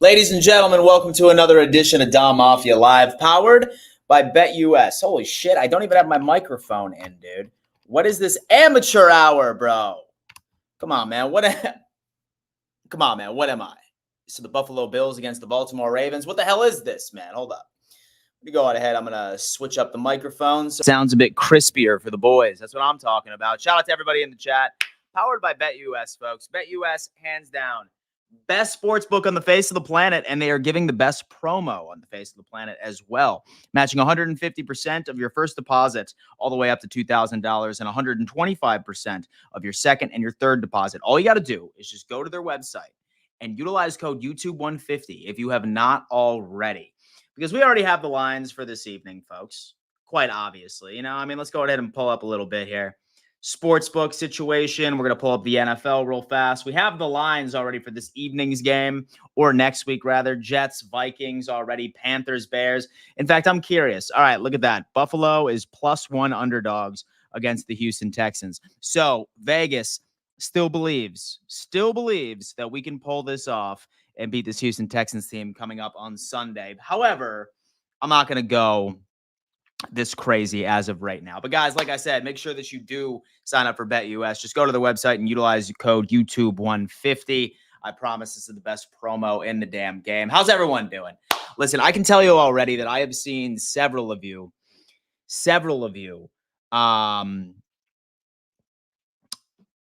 Ladies and gentlemen, welcome to another edition of Dom Mafia Live, powered by BetUS. Holy shit, I don't even have my microphone in, dude. What is this amateur hour, bro? Come on, man. Come on, man. What am I? So the Buffalo Bills against the Baltimore Ravens. What the hell is this, man? Hold up. Let me go out ahead. I'm going to switch up the microphones. Sounds a bit crispier for the boys. That's what I'm talking about. Shout out to everybody in the chat. Powered by BetUS, folks. BetUS, hands down. Best sports book on the face of the planet, and they are giving the best promo on the face of the planet as well. Matching 150% of your first deposit all the way up to $2,000 and 125% of your second and your third deposit. All you got to do is just go to their website and utilize code YouTube150 if you have not already. Because we already have the lines for this evening, folks. Quite obviously. Let's go ahead and pull up a little bit here. Sportsbook situation. We're going to pull up the NFL real fast. We have the lines already for this evening's game, or next week, rather. Jets, Vikings already, Panthers, Bears. In fact, I'm curious. All right, look at that. Buffalo is +1 underdogs against the Houston Texans. So Vegas still believes that we can pull this off and beat this Houston Texans team coming up on Sunday. However, I'm not going to go this crazy as of right now. But guys, like I said, make sure that you do sign up for BetUS. Just go to the website and utilize the code YouTube150. I promise this is the best promo in the damn game. How's everyone doing? Listen, I can tell you already that I have seen several of you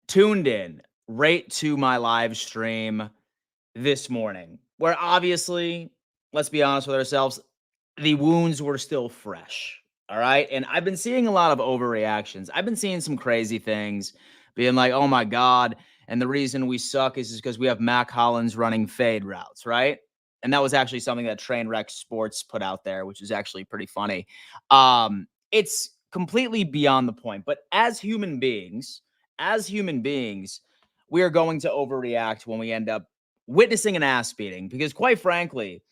tuned in right to my live stream this morning, where obviously, let's be honest with ourselves, the wounds were still fresh. All right. And I've been seeing a lot of overreactions. I've been seeing some crazy things being like, oh my God. And the reason we suck is because we have Mac Hollins running fade routes, right? And that was actually something that Trainwreck Sports put out there, which is actually pretty funny. It's completely beyond the point. But as human beings, we are going to overreact when we end up witnessing an ass beating. Because quite frankly,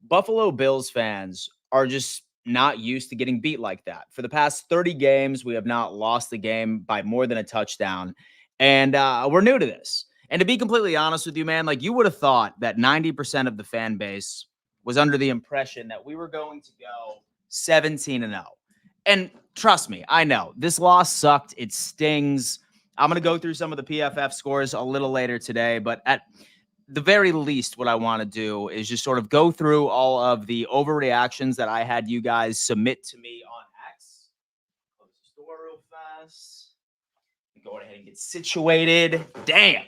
Buffalo Bills fans are just not used to getting beat like that. For the past 30 games, we have not lost the game by more than a touchdown. And we're new to this. And to be completely honest with you, man, like you would have thought that 90% of the fan base was under the impression that we were going to go 17-0. And trust me, I know this loss sucked. It stings. I'm going to go through some of the PFF scores a little later today, but at the very least, what I want to do is just sort of go through all of the overreactions that I had you guys submit to me on X. Close the door real fast. Go ahead and get situated. Damn.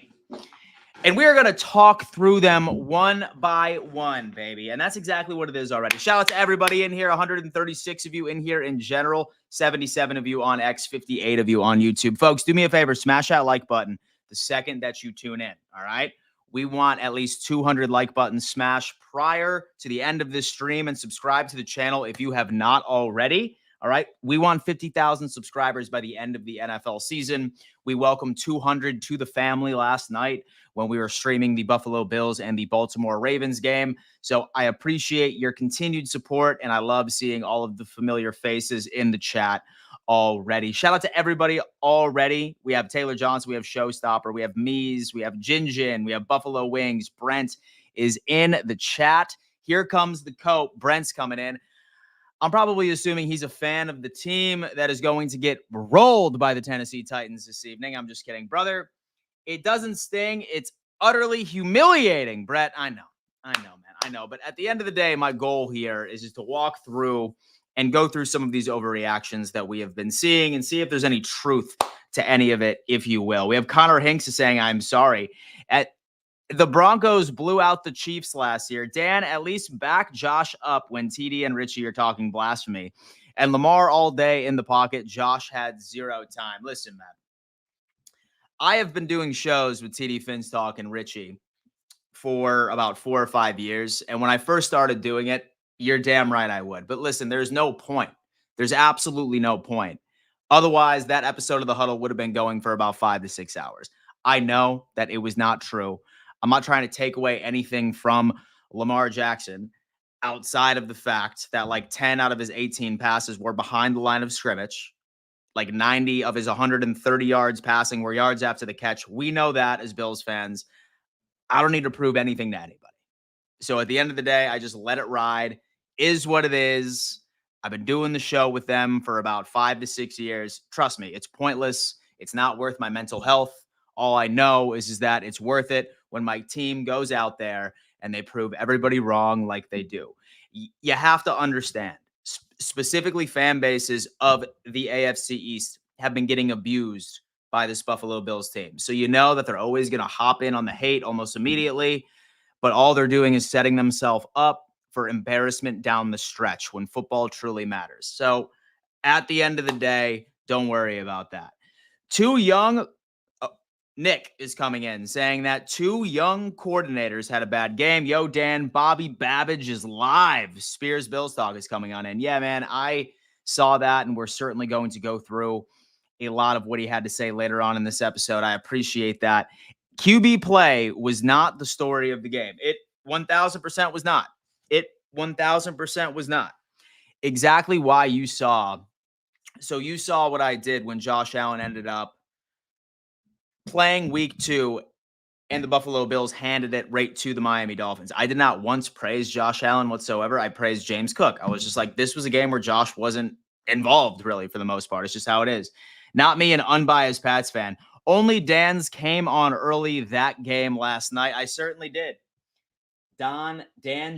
And we are going to talk through them one by one, baby. And that's exactly what it is already. Shout out to everybody in here. 136 of you in here in general. 77 of you on X. 58 of you on YouTube. Folks, do me a favor. Smash that like button the second that you tune in. All right? We want at least 200 like buttons smashed prior to the end of this stream, and subscribe to the channel if you have not already. All right. We want 50,000 subscribers by the end of the NFL season. We welcomed 200 to the family last night when we were streaming the Buffalo Bills and the Baltimore Ravens game. So I appreciate your continued support, and I love seeing all of the familiar faces in the chat already. Shout out to everybody already. We have Taylor Johnson, we have Showstopper, we have Mees, we have Jinjin, we have Buffalo Wings. Brent is in the chat. Here comes the coat. Brent's coming in. I'm probably assuming he's a fan of the team that is going to get rolled by the Tennessee Titans this evening. I'm just kidding, brother. It doesn't sting. It's utterly humiliating, Brett. I know, man. I know. But at the end of the day, my goal here is just to walk through and go through some of these overreactions that we have been seeing and see if there's any truth to any of it, if you will. We have Connor Hinks saying, I'm sorry. The Broncos blew out the Chiefs last year. Dan, at least back Josh up when TD and Richie are talking blasphemy. And Lamar all day in the pocket. Josh had zero time. Listen, man. I have been doing shows with TD Finstock and Richie for about 4 or 5 years. And when I first started doing it, you're damn right I would. But listen, there's no point. There's absolutely no point. Otherwise, that episode of The Huddle would have been going for about 5 to 6 hours. I know that it was not true. I'm not trying to take away anything from Lamar Jackson outside of the fact that like 10 out of his 18 passes were behind the line of scrimmage. Like 90 of his 130 yards passing were yards after the catch. We know that as Bills fans. I don't need to prove anything to anybody. So at the end of the day, I just let it ride. Is what it is. I've been doing the show with them for about 5 to 6 years. Trust me, it's pointless. It's not worth my mental health. All I know is that it's worth it when my team goes out there and they prove everybody wrong like they do. You have to understand, specifically fan bases of the AFC East have been getting abused by this Buffalo Bills team. So you know that they're always going to hop in on the hate almost immediately, but all they're doing is setting themselves up for embarrassment down the stretch when football truly matters. So at the end of the day, don't worry about that. Too young. Nick is coming in saying that 2 young coordinators had a bad game. Yo, Dan, Bobby Babbage is live. Spears Bills Talk is coming on in. Yeah, man, I saw that, and we're certainly going to go through a lot of what he had to say later on in this episode. I appreciate that. QB play was not the story of the game. It 1000% was not. It 1000% was not. Exactly why you saw. So you saw what I did when Josh Allen ended up playing week 2 and the Buffalo Bills handed it right to the Miami Dolphins. I did not once praise Josh Allen whatsoever. I praised James Cook. I was just like, this was a game where Josh wasn't involved really for the most part. It's just how it is. Not me, an unbiased Pats fan. Only Dan's came on early that game last night. I certainly did. Dan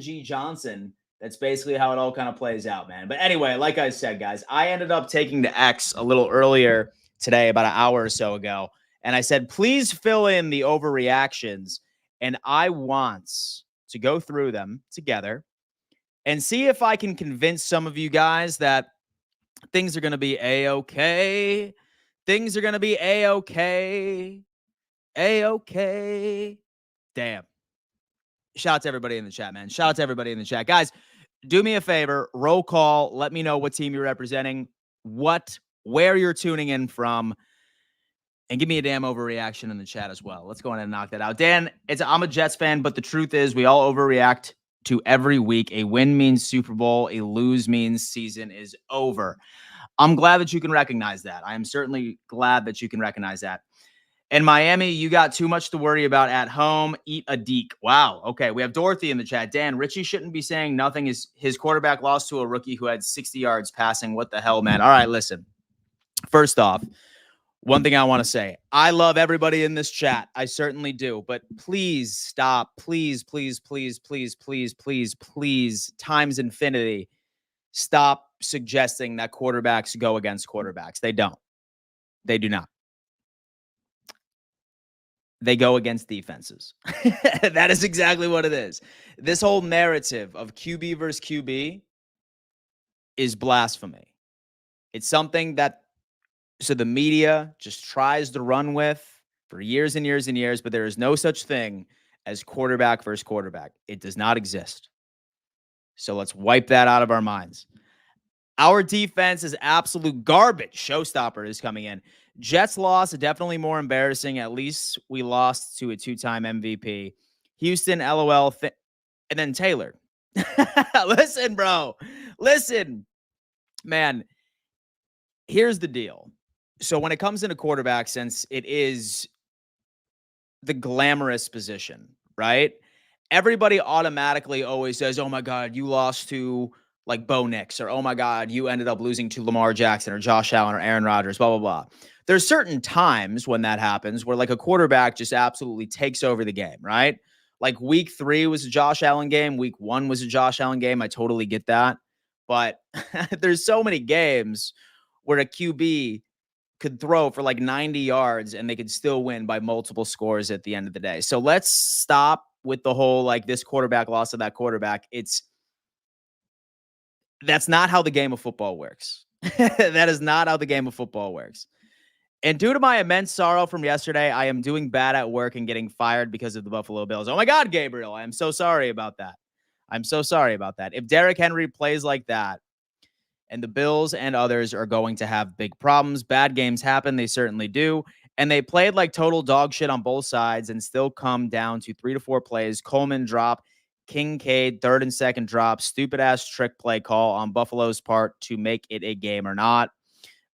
G. Johnson. That's basically how it all kind of plays out, man. But anyway, like I said, guys, I ended up taking the X a little earlier today, about an hour or so ago. And I said, please fill in the overreactions. And I want to go through them together and see if I can convince some of you guys that things are going to be A-okay. Things are going to be A-okay. A-okay. Damn. Shout out to everybody in the chat, man. Shout out to everybody in the chat. Guys, do me a favor. Roll call. Let me know what team you're representing, where you're tuning in from, and give me a damn overreaction in the chat as well. Let's go ahead and knock that out. Dan, I'm a Jets fan, but the truth is we all overreact to every week. A win means Super Bowl. A lose means season is over. I'm glad that you can recognize that. I am certainly glad that you can recognize that. In Miami, you got too much to worry about at home. Eat a deek. Wow. Okay, we have Dorothy in the chat. Dan, Richie shouldn't be saying nothing. His quarterback lost to a rookie who had 60 yards passing. What the hell, man? All right, listen. First off, one thing I want to say, I love everybody in this chat. I certainly do. But please stop. Please, please, please, please, please, please, please, times infinity, stop suggesting that quarterbacks go against quarterbacks. They don't. They do not. They go against defenses. That is exactly what it is. This whole narrative of QB versus QB is blasphemy. It's something that the media just tries to run with for years and years and years, but there is no such thing as quarterback versus quarterback. It does not exist. So let's wipe that out of our minds. Our defense is absolute garbage. Showstopper is coming in. Jets loss, definitely more embarrassing. At least we lost to a 2-time MVP. Houston, LOL. And then Taylor. Listen, bro. Listen, man. Here's the deal. So when it comes into quarterback, since it is the glamorous position, right? Everybody automatically always says, oh my God, you lost to like Bo Nix, or oh my God, you ended up losing to Lamar Jackson or Josh Allen or Aaron Rodgers, blah, blah, blah. There's certain times when that happens where like a quarterback just absolutely takes over the game, right? Like week 3 was a Josh Allen game. Week 1 was a Josh Allen game. I totally get that. But there's so many games where a QB could throw for like 90 yards and they could still win by multiple scores at the end of the day. So let's stop with the whole like this quarterback lost to that quarterback. That's not how the game of football works. That is not how the game of football works. And due to my immense sorrow from yesterday, I am doing bad at work and getting fired because of the Buffalo Bills. Oh my God, Gabriel, I am so sorry about that. I'm so sorry about that. If Derrick Henry plays like that, and the Bills and others are going to have big problems. Bad games happen. They certainly do. And they played like total dog shit on both sides and still come down to 3 to 4 plays. Coleman drop, Kincaid, 3rd and 2nd drop, stupid ass trick play call on Buffalo's part to make it a game or not.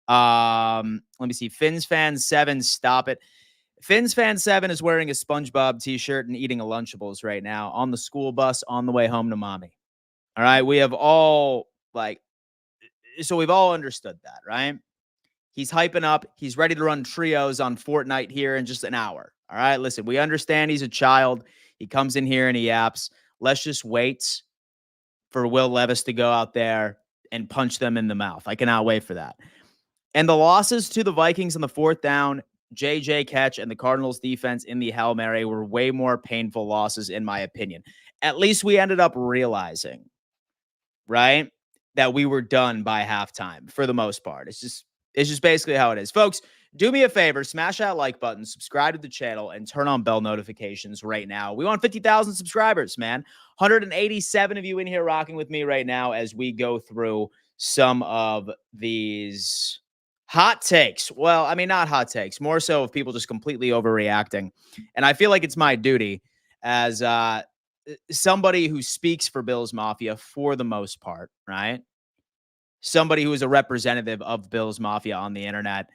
Let me see. Fins fan 7, stop it. Fins Fan 7 is wearing a SpongeBob t-shirt and eating a Lunchables right now on the school bus on the way home to mommy. All right. We have all we've all understood that, right? He's hyping up. He's ready to run trios on Fortnite here in just an hour. All right. Listen, we understand he's a child. He comes in here and he yaps. Let's just wait for Will Levis to go out there and punch them in the mouth. I cannot wait for that. And the losses to the Vikings on the fourth down, JJ catch, and the Cardinals defense in the Hail Mary were way more painful losses, in my opinion. At least we ended up realizing, right, that we were done by halftime for the most part. It's just basically how it is. Folks, do me a favor, smash that like button, subscribe to the channel, and turn on bell notifications right now. We want 50,000 subscribers, man. 187 of you in here rocking with me right now as we go through some of these hot takes. Well, I mean, not hot takes, more so of people just completely overreacting. And I feel like it's my duty as somebody who speaks for Bills Mafia for the most part, right? Somebody who is a representative of Bills Mafia on the internet.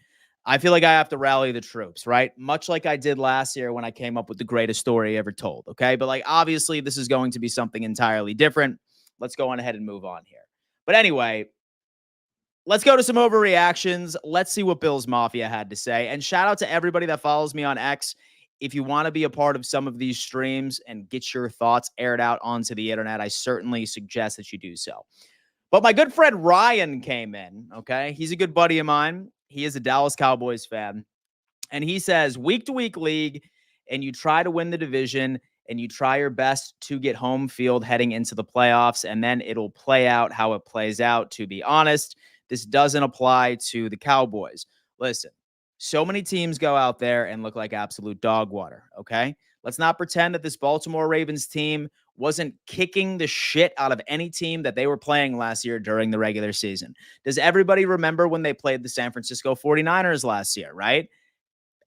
I feel like I have to rally the troops, right? Much like I did last year when I came up with the greatest story ever told, okay? But like, obviously, this is going to be something entirely different. Let's go on ahead and move on here. But anyway, let's go to some overreactions. Let's see what Bills Mafia had to say. And shout out to everybody that follows me on X. If you want to be a part of some of these streams and get your thoughts aired out onto the internet, I certainly suggest that you do so. But my good friend Ryan came in, okay? He's a good buddy of mine. He is a Dallas Cowboys fan. And he says, week-to-week league, and you try to win the division, and you try your best to get home field heading into the playoffs, and then it'll play out how it plays out. To be honest, this doesn't apply to the Cowboys. Listen, so many teams go out there and look like absolute dog water, okay? Let's not pretend that this Baltimore Ravens team wasn't kicking the shit out of any team that they were playing last year during the regular season. Does everybody remember when they played the San Francisco 49ers last year, right?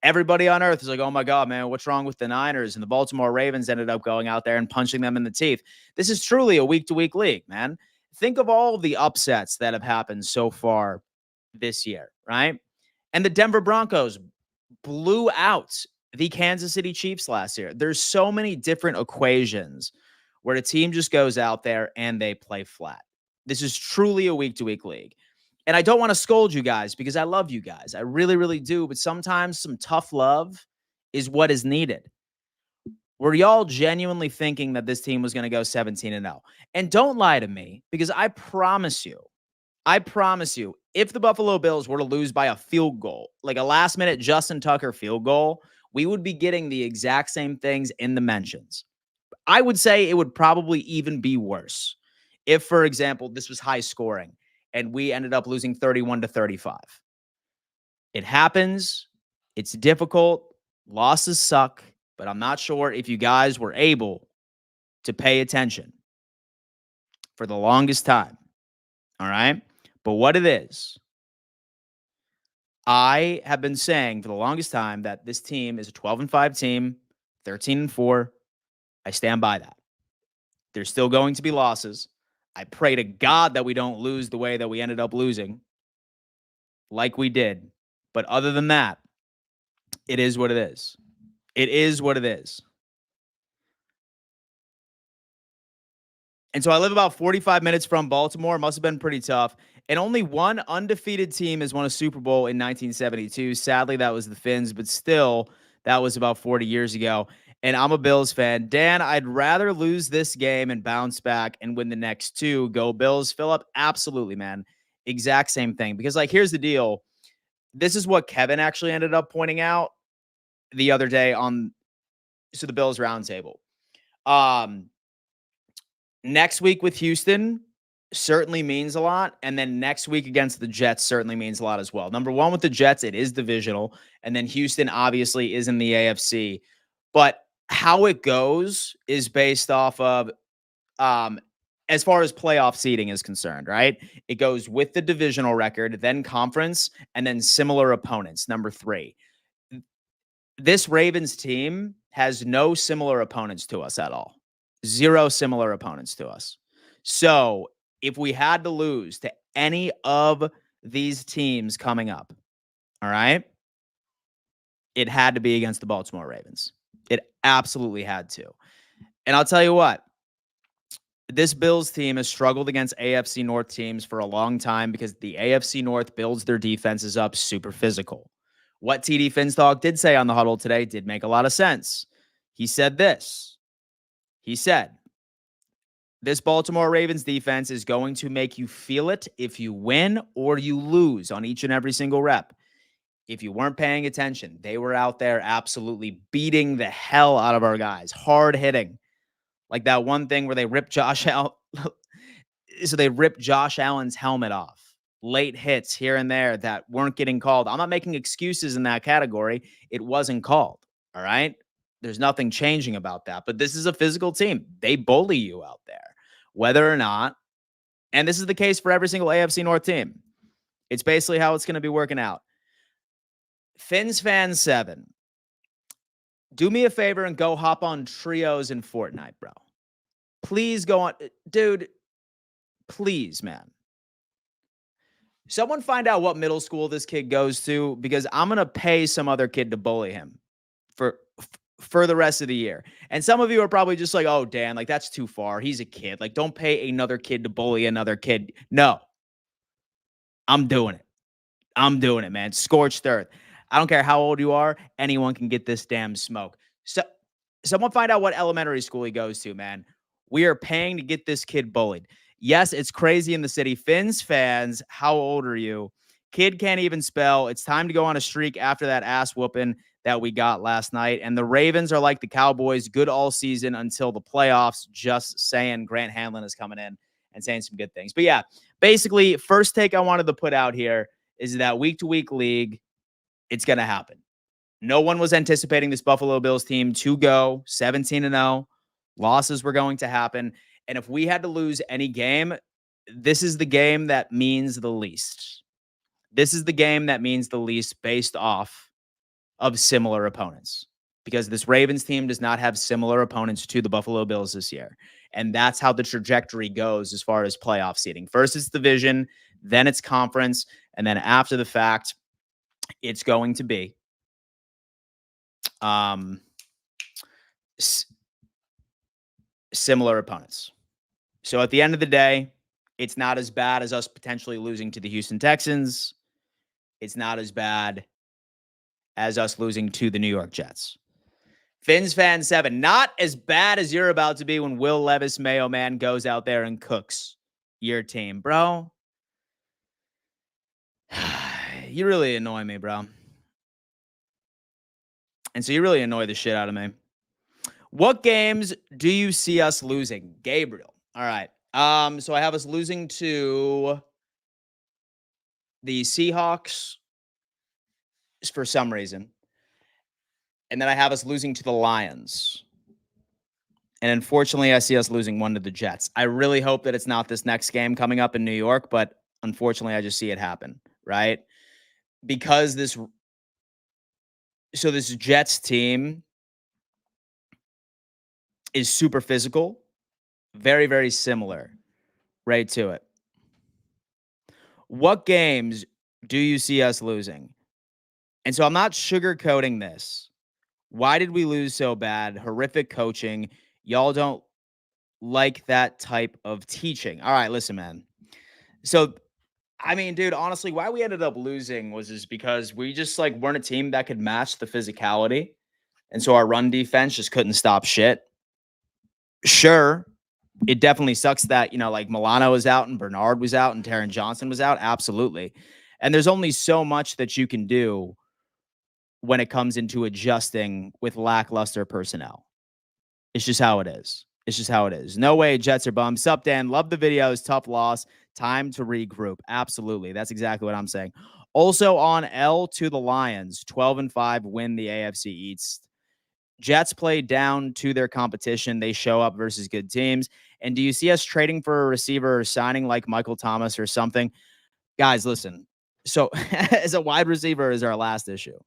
Everybody on earth is like, oh my God, man, what's wrong with the Niners? And the Baltimore Ravens ended up going out there and punching them in the teeth. This is truly a week-to-week league, man. Think of all of the upsets that have happened so far this year, right? And the Denver Broncos blew out the Kansas City Chiefs last year. There's so many different equations where the team just goes out there and they play flat. This is truly a week-to-week league. And I don't want to scold you guys because I love you guys. I really, really do. But sometimes some tough love is what is needed. Were y'all genuinely thinking that this team was going to go 17-0? And don't lie to me, because I promise you, if the Buffalo Bills were to lose by a field goal, like a last-minute Justin Tucker field goal, we would be getting the exact same things in the mentions. I would say it would probably even be worse if, for example, this was high scoring and we ended up losing 31-35. It happens. It's difficult. Losses suck, but I'm not sure if you guys were able to pay attention for the longest time. All right? But what it is, I have been saying for the longest time that this team is a 12-5 team, 13-4. I stand by that. There's still going to be losses. I pray to God that we don't lose the way that we ended up losing, like we did. But other than that, it is what it is. It is what it is. And so I live about 45 minutes from Baltimore. It must have been pretty tough. And only one undefeated team has won a Super Bowl in 1972. Sadly, that was the Finns, but still, that was about 40 years ago. And I'm a Bills fan. Dan, I'd rather lose this game and bounce back and win the next two. Go Bills. Philip, absolutely, man. Exact same thing. Because, like, here's the deal. This is what Kevin actually ended up pointing out the other day on the Bills Roundtable. Next week with Houston certainly means a lot. And then next week against the Jets certainly means a lot as well. Number one, with the Jets, it is divisional. And then Houston obviously is in the AFC. But how it goes is based off of, as far as playoff seeding is concerned, right? It goes with the divisional record, then conference, and then similar opponents, number three. This Ravens team has no similar opponents to us at all. Zero similar opponents to us. So if we had to lose to any of these teams coming up, all right, It had to be against the Baltimore Ravens. It absolutely had to. And I'll tell you what, this Bills team has struggled against AFC North teams for a long time because the AFC North builds their defenses up super physical. What TD Finstock did say on the huddle today did make a lot of sense. He said this. He said, this Baltimore Ravens defense is going to make you feel it if you win or you lose on each and every single rep. If you weren't paying attention, they were out there absolutely beating the hell out of our guys, hard hitting. Like that one thing where they ripped Josh out. So they ripped Josh Allen's helmet off. Late hits here and there that weren't getting called. I'm not making excuses in that category. It wasn't called. All right. There's nothing changing about that. But this is a physical team. They bully you out there, whether or not. And this is the case for every single AFC North team. It's basically how it's going to be working out. Fins Fan 7. Do me a favor and go hop on trios in Fortnite, bro. Please go on. Dude, please, man. Someone find out what middle school this kid goes to, because I'm going to pay some other kid to bully him for the rest of the year. And some of you are probably just like, oh, Dan, like that's too far. He's a kid. Like, don't pay another kid to bully another kid. No, I'm doing it. I'm doing it, man. Scorched earth. I don't care how old you are. Anyone can get this damn smoke. So someone find out what elementary school he goes to, man. We are paying to get this kid bullied. Yes, it's crazy in the city. Fins fans, how old are you? Kid can't even spell. It's time to go on a streak after that ass whooping that we got last night. And the Ravens are like the Cowboys, good all season until the playoffs. Just saying. Grant Hanlon is coming in and saying some good things. But yeah, basically, first take I wanted to put out here is that week-to-week league, it's going to happen. No one was anticipating this Buffalo Bills team to go 17-0. Losses were going to happen. And if we had to lose any game, this is the game that means the least. This is the game that means the least based off of similar opponents, because this Ravens team does not have similar opponents to the Buffalo Bills this year. And that's how the trajectory goes as far as playoff seeding. First, it's division, then it's conference, and then after the fact, it's going to be similar opponents. So at the end of the day, it's not as bad as us potentially losing to the Houston Texans. It's not as bad as us losing to the New York Jets. Fins Fan 7, not as bad as you're about to be when Will Levis Mayo Man goes out there and cooks your team, bro. You really annoy me, bro. And so you really annoy the shit out of me. What games do you see us losing? Gabriel. All right. So I have us losing to the Seahawks for some reason. And then I have us losing to the Lions. And unfortunately, I see us losing one to the Jets. I really hope that it's not this next game coming up in New York, but unfortunately, I just see it happen, right? Because this Jets team is super physical, very, very similar, right to it. What games do you see us losing? And so I'm not sugarcoating this. Why did we lose so bad? Horrific coaching. Y'all don't like that type of teaching. All right, listen, man. So, I mean, dude, honestly, why we ended up losing was just because we just like weren't a team that could match the physicality. And so our run defense just couldn't stop shit. Sure, it definitely sucks that, like Milano was out and Bernard was out and Taron Johnson was out. Absolutely. And there's only so much that you can do when it comes into adjusting with lackluster personnel. It's just how it is. It's just how it is. No way Jets are bummed. Sup, Dan? Love the videos. Tough loss. Time to regroup. Absolutely. That's exactly what I'm saying. Also on L to the Lions. 12-5 win the AFC East. Jets play down to their competition. They show up versus good teams. And do you see us trading for a receiver or signing like Michael Thomas or something? Guys, listen. So as a wide receiver is our last issue.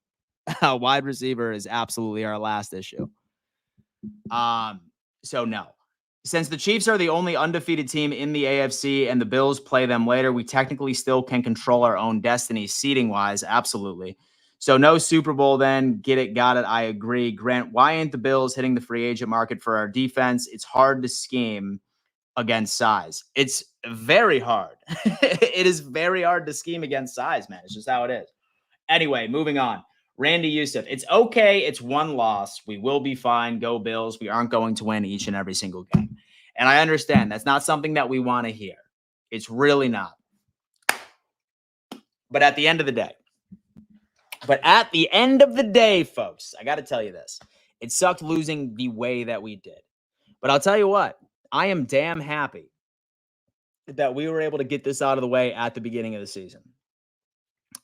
A wide receiver is absolutely our last issue. So no. Since the Chiefs are the only undefeated team in the AFC and the Bills play them later, we technically still can control our own destiny seeding-wise. Absolutely. So no Super Bowl then. Get it, got it. I agree. Grant, why ain't the Bills hitting the free agent market for our defense? It's hard to scheme against size. It's very hard. It is very hard to scheme against size, man. It's just how it is. Anyway, moving on. Randy Youssef. It's okay. It's one loss. We will be fine. Go Bills. We aren't going to win each and every single game. And I understand that's not something that we want to hear. It's really not. But at the end of the day, folks, I got to tell you this. It sucked losing the way that we did. But I'll tell you what, I am damn happy that we were able to get this out of the way at the beginning of the season.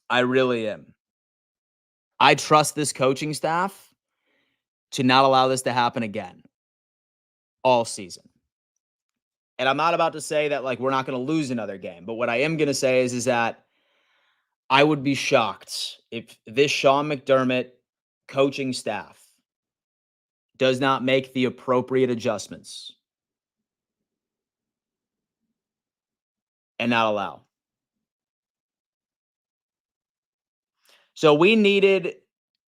I really am. I trust this coaching staff to not allow this to happen again all season. And I'm not about to say that like we're not going to lose another game, but what I am going to say is that I would be shocked if this Sean McDermott coaching staff does not make the appropriate adjustments and not allow. So we needed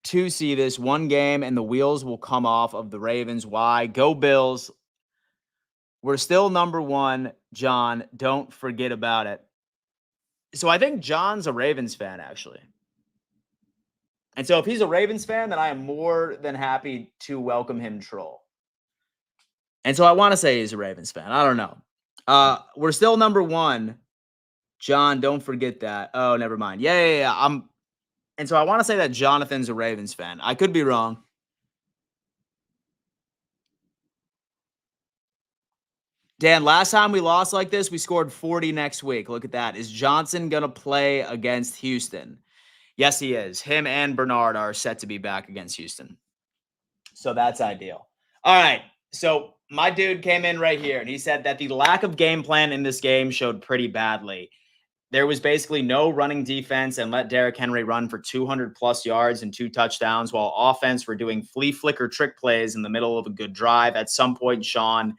to see this one game and the wheels will come off of the Ravens. Why? Go Bills. We're still number one, John. Don't forget about it. So I think John's a Ravens fan, actually. And so if he's a Ravens fan, then I am more than happy to welcome him troll. And so I want to say he's a Ravens fan. I don't know. We're still number one. John, don't forget that. Oh, never mind. Yeah. And so I want to say that Jonathan's a Ravens fan. I could be wrong. Dan, last time we lost like this, we scored 40 next week. Look at that. Is Johnson going to play against Houston? Yes, he is. Him and Bernard are set to be back against Houston. So that's ideal. All right. So my dude came in right here, and he said that the lack of game plan in this game showed pretty badly. There was basically no running defense and let Derrick Henry run for 200-plus yards and 2 touchdowns, while offense were doing flea flicker trick plays in the middle of a good drive. At some point, Sean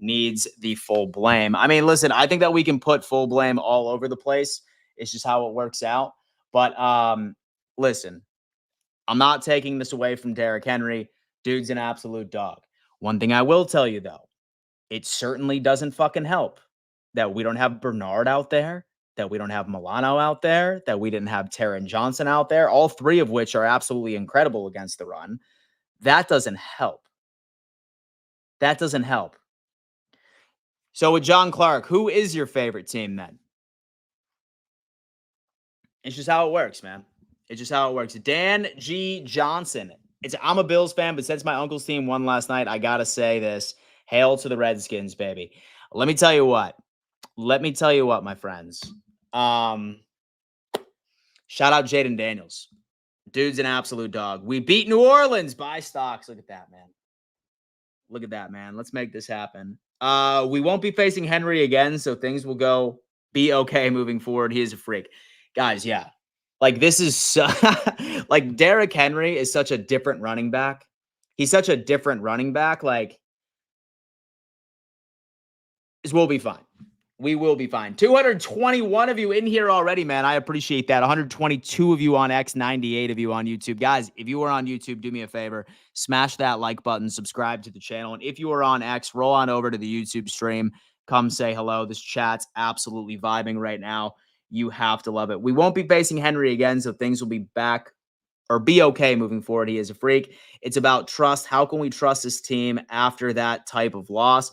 needs the full blame. I mean, listen, I think that we can put full blame all over the place. It's just how it works out. But listen, I'm not taking this away from Derrick Henry. Dude's an absolute dog. One thing I will tell you, though, it certainly doesn't fucking help that we don't have Bernard out there, that we don't have Milano out there, that we didn't have Taron Johnson out there, all 3 of which are absolutely incredible against the run. That doesn't help. That doesn't help. So with John Clark, who is your favorite team then? It's just how it works, man. It's just how it works. Dan G. Johnson. I'm a Bills fan, but since my uncle's team won last night, I got to say this. Hail to the Redskins, baby. Let me tell you what, my friends. Shout out Jaden Daniels. Dude's an absolute dog. We beat New Orleans. Buy stocks. Look at that, man. Look at that, man. Let's make this happen. We won't be facing Henry again, so things will be okay moving forward. He is a freak. Guys, yeah. Like, this is like Derrick Henry is such a different running back. He's such a different running back. Like, we'll be fine. We will be fine. 221 of you in here already, man. I appreciate that. 122 of you on X, 98 of you on YouTube. Guys, if you are on YouTube, do me a favor. Smash that like button. Subscribe to the channel. And if you are on X, roll on over to the YouTube stream. Come say hello. This chat's absolutely vibing right now. You have to love it. We won't be facing Henry again, so things will be back or be okay moving forward. He is a freak. It's about trust. How can we trust this team after that type of loss?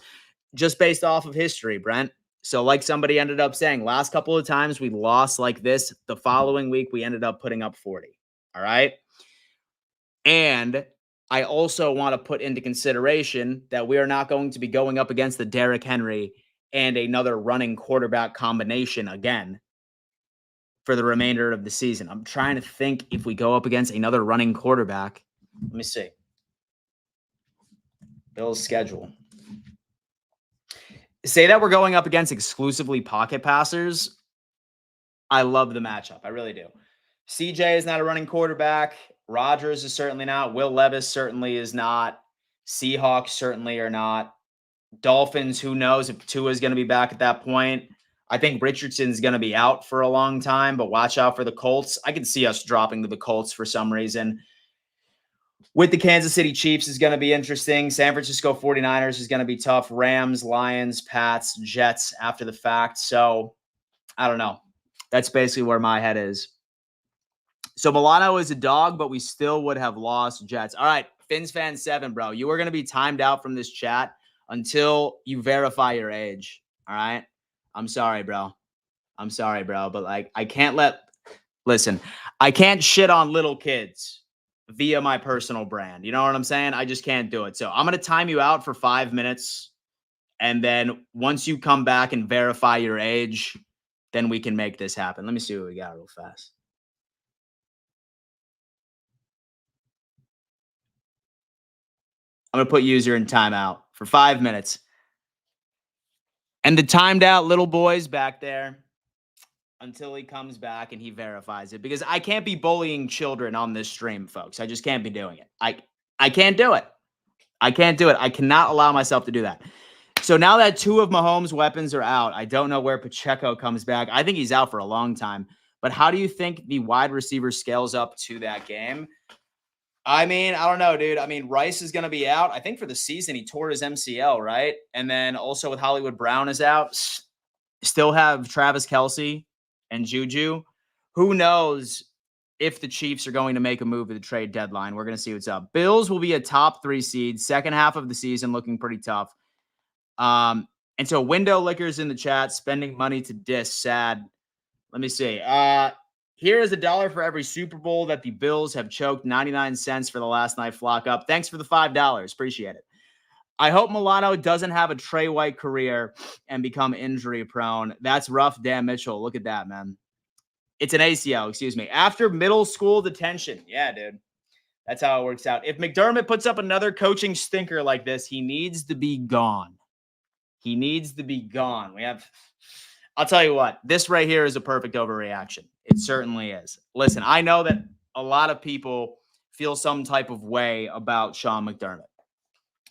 Just based off of history, Brent. So like somebody ended up saying, last couple of times we lost like this, the following week we ended up putting up 40. All right. And I also want to put into consideration that we are not going to be going up against the Derrick Henry and another running quarterback combination again for the remainder of the season. I'm trying to think if we go up against another running quarterback. Let me see. Bill's schedule. Say that we're going up against exclusively pocket passers. I love the matchup. I really do. CJ is not a running quarterback. Rodgers is certainly not. Will Levis certainly is not. Seahawks certainly are not. Dolphins, who knows if Tua is going to be back at that point. I think Richardson's going to be out for a long time, but watch out for the Colts. I can see us dropping to the Colts for some reason. With the Kansas City Chiefs is going to be interesting. San Francisco 49ers is going to be tough. Rams, Lions, Pats, Jets after the fact. So I don't know. That's basically where my head is. So Milano is a dog, but we still would have lost Jets. All right, Fins Fan 7, bro. You are going to be timed out from this chat until you verify your age. All right? I'm sorry, bro. But like I can't listen, I can't shit on little kids via my personal brand. You know what I'm saying? I just can't do it. So I'm going to time you out for 5 minutes. And then once you come back and verify your age, then we can make this happen. Let me see what we got real fast. I'm going to put user in timeout for 5 minutes. And the timed out little boy's back there until he comes back and he verifies it, because I can't be bullying children on this stream, folks. I just can't be doing it. I can't do it. I can't do it. I cannot allow myself to do that. So now that two of Mahomes' weapons are out, I don't know where Pacheco comes back. I think he's out for a long time. But how do you think the wide receiver scales up to that game? I mean, I don't know, dude. I mean, Rice is going to be out. I think for the season, he tore his MCL, right? And then also with Hollywood Brown is out. Still have Travis Kelce and Juju. Who knows if the Chiefs are going to make a move at the trade deadline? We're going to see what's up. Bills will be a top 3 seed. Second half of the season looking pretty tough. And so Window Lickers in the chat, spending money to diss, sad. Let me see. Here is $1 for every Super Bowl that the Bills have choked. 99 cents for the last night flock up. Thanks for the $5. Appreciate it. I hope Milano doesn't have a Trey White career and become injury prone. That's rough. Dan Mitchell. Look at that, man. It's an ACL, excuse me. After middle school detention. Yeah, dude. That's how it works out. If McDermott puts up another coaching stinker like this, he needs to be gone. He needs to be gone. I'll tell you what, this right here is a perfect overreaction. It certainly is. Listen, I know that a lot of people feel some type of way about Sean McDermott.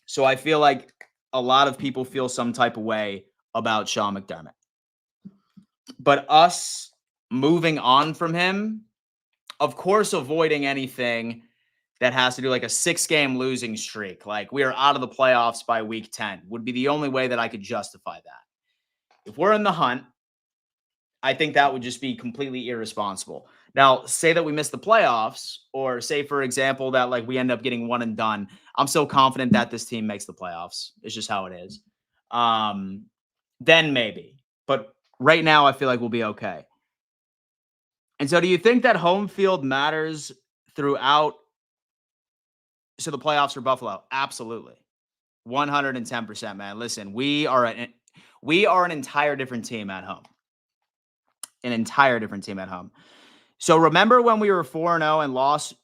So I feel like a lot of people feel some type of way about Sean McDermott. But us moving on from him, of course, avoiding anything that has to do like a 6-game losing streak, like we are out of the playoffs by week 10, would be the only way that I could justify that. If we're in the hunt, I think that would just be completely irresponsible. Now, say that we miss the playoffs, or say, for example, that like we end up getting one and done. I'm so confident that this team makes the playoffs. It's just how it is. Then maybe. But right now, I feel like we'll be okay. And so do you think that home field matters throughout the playoffs for Buffalo? Absolutely. 110%, man. Listen, we are an entire different team at home. An entire different team at home. So remember when we were 4-0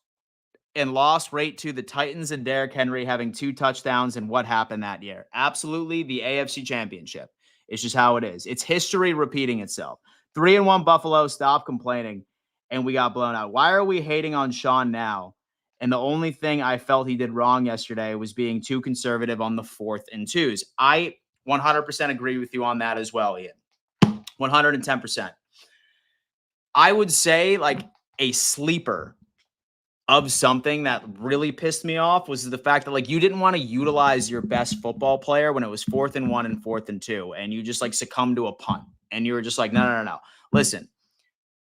and lost rate to the Titans and Derrick Henry having 2 touchdowns, and what happened that year? Absolutely, the AFC Championship. It's just how it is. It's history repeating itself. 3-1 Buffalo, stop complaining, and we got blown out. Why are we hating on Sean now? And the only thing I felt he did wrong yesterday was being too conservative on the 4th and 2s. I 100% agree with you on that as well, Ian. 110%. I would say like a sleeper of something that really pissed me off was the fact that like you didn't want to utilize your best football player when it was 4th and 1 and 4th and 2, and you just like succumbed to a punt, and you were just like, no. Listen,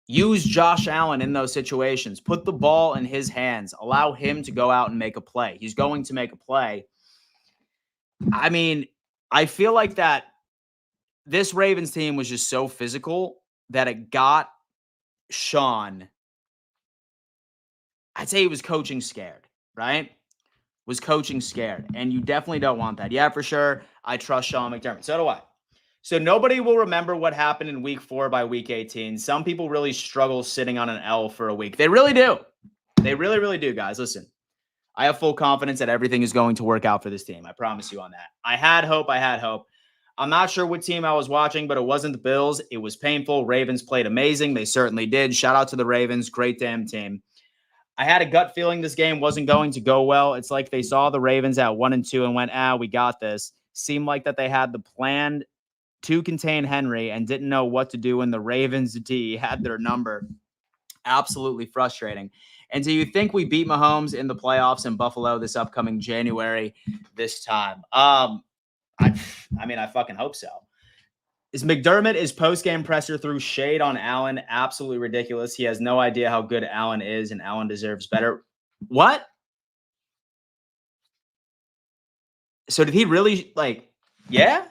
use Josh Allen in those situations. Put the ball in his hands. Allow him to go out and make a play. He's going to make a play. I mean, I feel like that this Ravens team was just so physical that it got Sean, I'd say he was coaching scared, right? Was coaching scared. And you definitely don't want that. Yeah, for sure. I trust Sean McDermott. So do I. So nobody will remember what happened in week 4 by week 18. Some people really struggle sitting on an L for a week. They really do. They really, really do, guys. Listen, I have full confidence that everything is going to work out for this team. I promise you on that. I had hope. I'm not sure what team I was watching, but it wasn't the Bills. It was painful. Ravens played amazing. They certainly did. Shout out to the Ravens. Great damn team. I had a gut feeling this game wasn't going to go well. It's like they saw the Ravens at 1-2 and went, we got this. Seemed like that they had the plan to contain Henry and didn't know what to do when the Ravens D had their number. Absolutely frustrating. And do you think we beat Mahomes in the playoffs in Buffalo this upcoming January this time? I mean, I fucking hope so. Is McDermott post-game presser threw shade on Allen absolutely ridiculous? He has no idea how good Allen is, and Allen deserves better. What? So did he really yeah?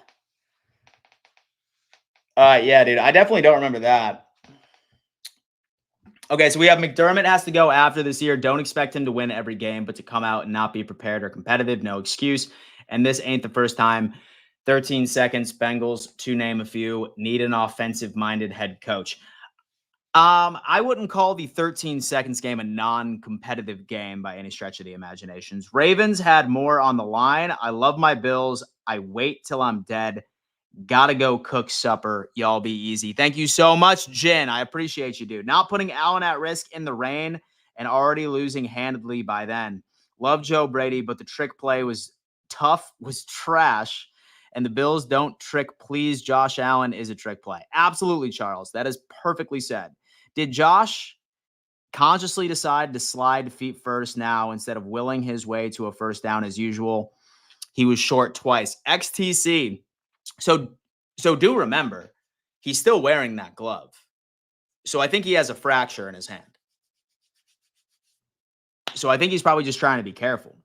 Yeah, dude. I definitely don't remember that. Okay, so we have McDermott has to go after this year. Don't expect him to win every game, but to come out and not be prepared or competitive, no excuse. And this ain't the first time. 13 seconds, Bengals, to name a few, need an offensive-minded head coach. I wouldn't call the 13 seconds game a non-competitive game by any stretch of the imaginations. Ravens had more on the line. I love my Bills. I wait till I'm dead. Gotta go cook supper. Y'all be easy. Thank you so much, Jen. I appreciate you, dude. Not putting Allen at risk in the rain and already losing handedly by then. Love Joe Brady, but the trick play was tough, was trash. And the Bills don't trick, please. Josh Allen is a trick play. Absolutely, Charles. That is perfectly said. Did Josh consciously decide to slide feet first now instead of willing his way to a first down as usual? He was short twice. XTC. So do remember, he's still wearing that glove. So I think he has a fracture in his hand. So I think he's probably just trying to be careful.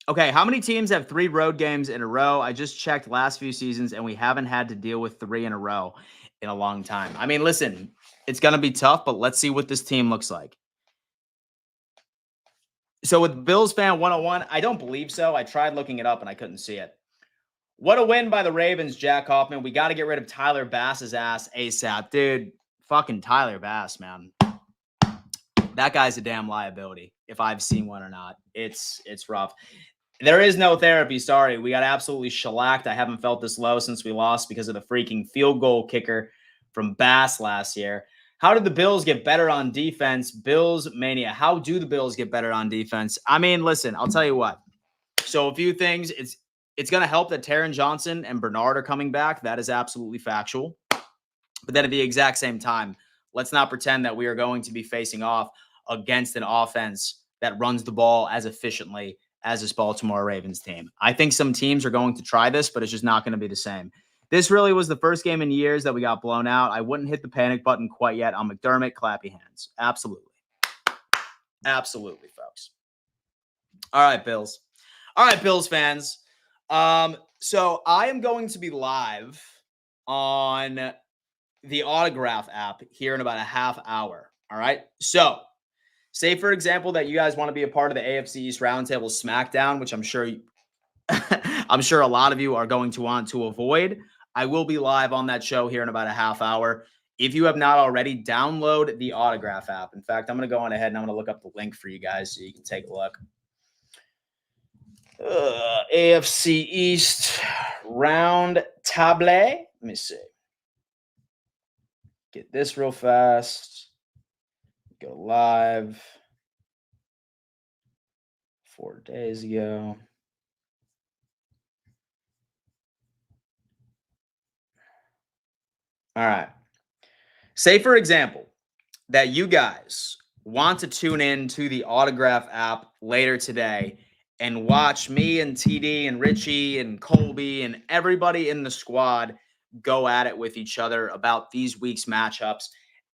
Okay, how many teams have 3 road games in a row? I just checked last few seasons, and we haven't had to deal with 3 in a row in a long time. I mean, listen, it's going to be tough, but let's see what this team looks like. So with Bills fan 101, I don't believe so. I tried looking it up, and I couldn't see it. What a win by the Ravens, Jack Hoffman. We got to get rid of Tyler Bass's ass ASAP. Dude, fucking Tyler Bass, man. That guy's a damn liability, if I've seen one or not. It's rough. There is no therapy. Sorry. We got absolutely shellacked. I haven't felt this low since we lost because of the freaking field goal kicker from Bass last year. How did the Bills get better on defense? Bills mania. How do the Bills get better on defense? I mean, listen, I'll tell you what. So a few things. It's going to help that Taron Johnson and Bernard are coming back. That is absolutely factual. But then at the exact same time, let's not pretend that we are going to be facing off against an offense that runs the ball as efficiently as this Baltimore Ravens team. I think some teams are going to try this, but it's just not going to be the same. This really was the first game in years that we got blown out. I wouldn't hit the panic button quite yet on McDermott. Clappy hands. Absolutely. Absolutely, folks. All right, Bills. All right, Bills fans. So I am going to be live on the Autograph app here in about a half hour. All right. So say, for example, that you guys want to be a part of the AFC East Roundtable SmackDown, which I'm sure I'm sure a lot of you are going to want to avoid. I will be live on that show here in about a half hour. If you have not already, download the Autograph app. In fact, I'm going to go on ahead and I'm going to look up the link for you guys so you can take a look. AFC East Roundtable. Let me see. Get this real fast. Go live 4 days ago. All right. Say, for example, that you guys want to tune in to the Autograph app later today and watch me and TD and Richie and Colby and everybody in the squad go at it with each other about these week's matchups.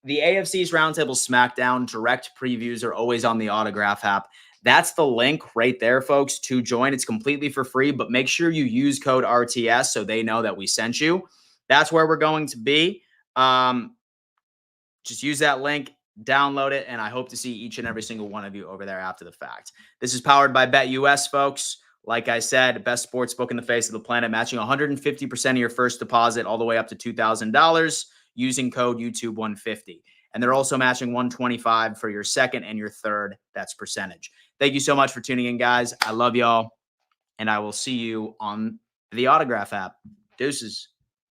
The AFC's Roundtable SmackDown direct previews are always on the Autograph app. That's the link right there, folks, to join. It's completely for free, but make sure you use code RTS so they know that we sent you. That's where we're going to be. Just use that link, download it, and I hope to see each and every single one of you over there after the fact. This is powered by BetUS, folks. Like I said, best sports book in the face of the planet, matching 150% of your first deposit all the way up to $2,000 using code YouTube150. And they're also matching $125 for your second and your third. That's percentage. Thank you so much for tuning in, guys. I love y'all, and I will see you on the Autograph app. Deuces.